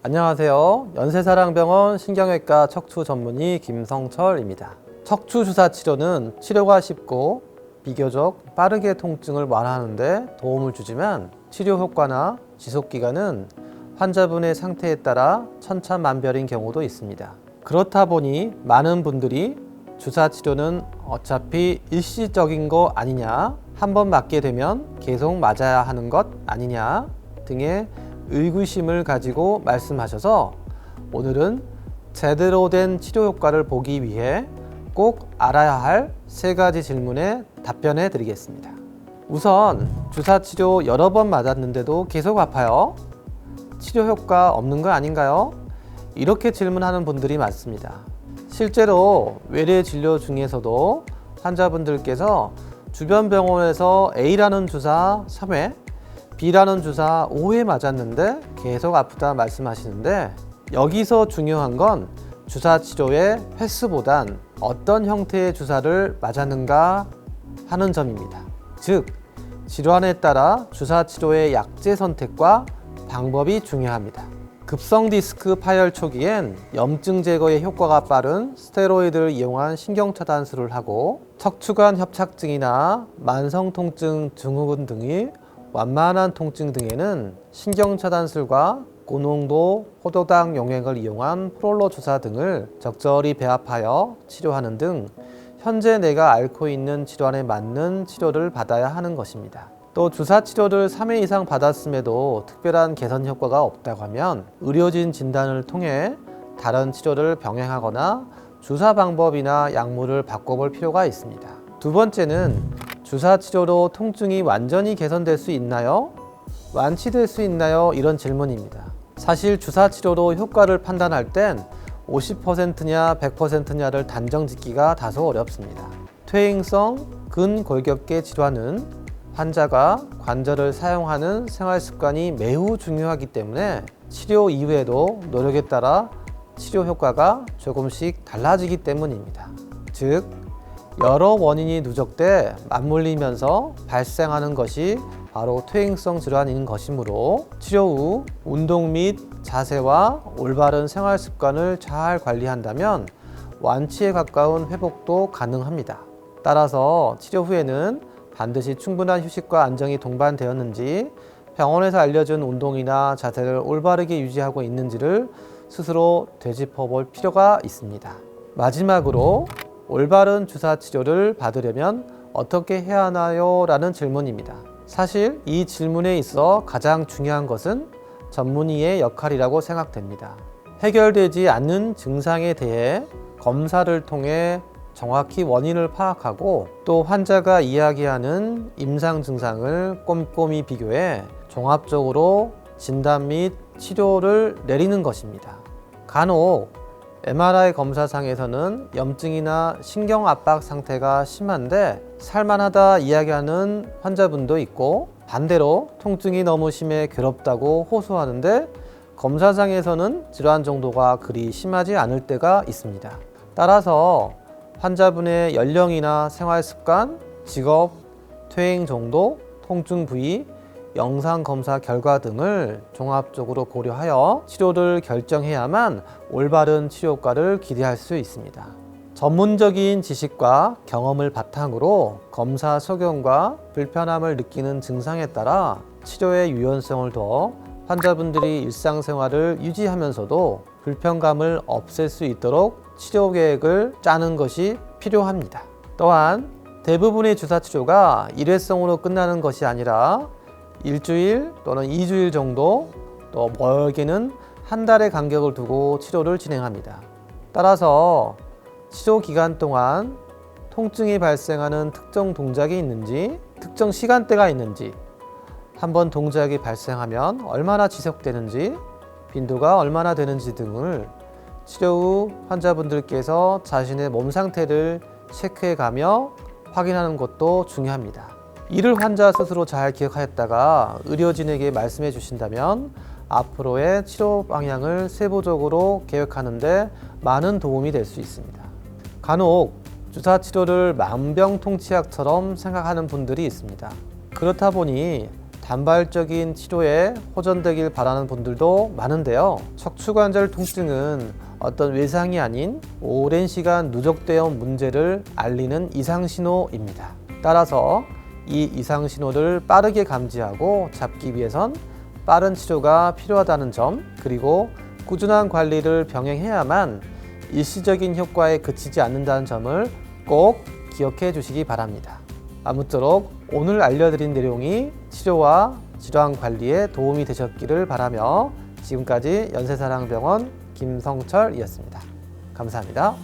안녕하세요. 연세사랑병원 신경외과 척추 전문의 김성철입니다. 척추 주사 치료는 치료가 쉽고 비교적 빠르게 통증을 완화하는 데 도움을 주지만 치료 효과나 지속 기간은 환자분의 상태에 따라 천차만별인 경우도 있습니다. 그렇다 보니 많은 분들이 주사 치료는 어차피 일시적인 거 아니냐, 한번 맞게 되면 계속 맞아야 하는 것 아니냐 등의 의구심을 가지고 말씀하셔서 오늘은 제대로 된 치료 효과를 보기 위해 꼭 알아야 할 3가지 질문에 답변해 드리겠습니다. 우선 주사 치료 여러 번 맞았는데도 계속 아파요? 치료 효과 없는 거 아닌가요? 이렇게 질문하는 분들이 많습니다. 실제로 외래 진료 중에서도 환자분들께서 주변 병원에서 A라는 주사 3회, B라는 주사 5회 맞았는데 계속 아프다 말씀하시는데, 여기서 중요한 건 주사 치료의 횟수보단 어떤 형태의 주사를 맞았는가 하는 점입니다. 즉, 질환에 따라 주사 치료의 약제 선택과 방법이 중요합니다. 급성 디스크 파열 초기엔 염증 제거에 효과가 빠른 스테로이드를 이용한 신경차단술을 하고, 척추관 협착증이나 만성 통증 증후군 등의 완만한 통증 등에는 신경차단술과 고농도 포도당 용액을 이용한 프롤로 주사 등을 적절히 배합하여 치료하는 등 현재 내가 앓고 있는 질환에 맞는 치료를 받아야 하는 것입니다. 또 주사 치료를 3회 이상 받았음에도 특별한 개선 효과가 없다고 하면 의료진 진단을 통해 다른 치료를 병행하거나 주사 방법이나 약물을 바꿔볼 필요가 있습니다. 두 번째는 주사 치료로 통증이 완전히 개선될 수 있나요? 완치될 수 있나요? 이런 질문입니다. 사실 주사 치료로 효과를 판단할 땐 50%냐 100%냐를 단정 짓기가 다소 어렵습니다. 퇴행성 근골격계 질환은 환자가 관절을 사용하는 생활 습관이 매우 중요하기 때문에 치료 이후에도 노력에 따라 치료 효과가 조금씩 달라지기 때문입니다. 즉, 여러 원인이 누적돼 맞물리면서 발생하는 것이 바로 퇴행성 질환인 것이므로 치료 후 운동 및 자세와 올바른 생활 습관을 잘 관리한다면 완치에 가까운 회복도 가능합니다. 따라서 치료 후에는 반드시 충분한 휴식과 안정이 동반되었는지, 병원에서 알려준 운동이나 자세를 올바르게 유지하고 있는지를 스스로 되짚어 볼 필요가 있습니다. 마지막으로 올바른 주사 치료를 받으려면 어떻게 해야 하나요? 라는 질문입니다. 사실 이 질문에 있어 가장 중요한 것은 전문의의 역할이라고 생각됩니다. 해결되지 않는 증상에 대해 검사를 통해 정확히 원인을 파악하고, 또 환자가 이야기하는 임상 증상을 꼼꼼히 비교해 종합적으로 진단 및 치료를 내리는 것입니다. 간혹 MRI 검사상에서는 염증이나 신경압박 상태가 심한데 살만하다 이야기하는 환자분도 있고, 반대로 통증이 너무 심해 괴롭다고 호소하는데 검사상에서는 질환 정도가 그리 심하지 않을 때가 있습니다. 따라서 환자분의 연령이나 생활습관, 직업, 퇴행 정도, 통증 부위, 영상 검사 결과 등을 종합적으로 고려하여 치료를 결정해야만 올바른 치료 효과를 기대할 수 있습니다. 전문적인 지식과 경험을 바탕으로 검사 소견과 불편함을 느끼는 증상에 따라 치료의 유연성을 둬 환자분들이 일상생활을 유지하면서도 불편감을 없앨 수 있도록 치료 계획을 짜는 것이 필요합니다. 또한 대부분의 주사 치료가 일회성으로 끝나는 것이 아니라 일주일 또는 2주일 정도, 또 멀게는 한 달의 간격을 두고 치료를 진행합니다. 따라서 치료 기간 동안 통증이 발생하는 특정 동작이 있는지, 특정 시간대가 있는지, 한번 동작이 발생하면 얼마나 지속되는지, 빈도가 얼마나 되는지 등을 치료 후 환자분들께서 자신의 몸 상태를 체크해 가며 확인하는 것도 중요합니다. 이를 환자 스스로 잘 기억하였다가 의료진에게 말씀해 주신다면 앞으로의 치료 방향을 세부적으로 계획하는 데 많은 도움이 될 수 있습니다. 간혹 주사 치료를 만병통치약처럼 생각하는 분들이 있습니다. 그렇다 보니 단발적인 치료에 호전되길 바라는 분들도 많은데요. 척추관절 통증은 어떤 외상이 아닌 오랜 시간 누적되어 온 문제를 알리는 이상신호입니다. 따라서 이 이상신호를 빠르게 감지하고 잡기 위해선 빠른 치료가 필요하다는 점, 그리고 꾸준한 관리를 병행해야만 일시적인 효과에 그치지 않는다는 점을 꼭 기억해 주시기 바랍니다. 아무쪼록 오늘 알려드린 내용이 치료와 질환 관리에 도움이 되셨기를 바라며 지금까지 연세사랑병원 김성철이었습니다. 감사합니다.